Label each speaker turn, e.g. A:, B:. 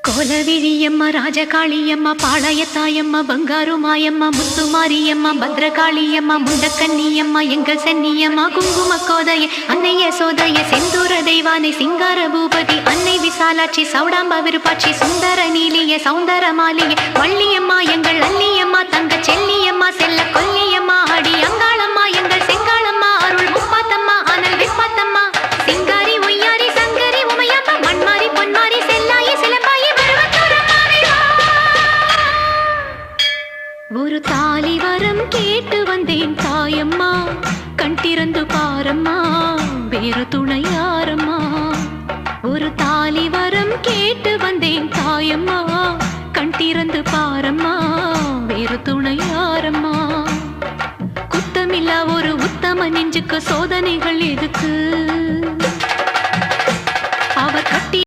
A: கோலவிழியம்மா ராஜகாளியம்மா பாளையத்தாயம்மா பங்காரு மாயம்மா முத்துமாரியம்மா பத்ரகாளியம்மா முண்டக்கன்னியம்மா எங்கள் சென்னியம்மா குங்கும கோதைய அன்னைய சோதைய செந்தூர தெய்வானை சிங்கார பூபதி அன்னை விசாலாட்சி சௌடாம்ப விருப்பாட்சி சுந்தர நீலிய சௌந்தர மாலிய வள்ளியம்மா எங்கள் அல்லியம்மா தங்க செல்லியம்மா செல்ல கொல்லியம்மா அடி அங்காளம்மா எங்கள் செங்காளம்மா அருள் முப்பாத்தம்மா அனல் விப்பாத்தம்மா சிங்காரி ஒய்யாரி சங்கரி உமையம்மா மண்மாரி பொன்மாரி செல்லாயி சிலம்பாயி ஒரு தாலி வரம் கேட்டு வந்தேன் தாயம்மா கண் திறந்து பாரம்மா வேறு துணை யாரம்மா ஒரு தாலி வரம் கேட்டு வந்தேன் தாயம்மா கண் திறந்து பாரம்மா வேறு துணை யாரம்மா குத்தமில்லா ஒரு உத்தம நெஞ்சுக்கு சோதனைகள் எதுக்கு அவர் கட்டி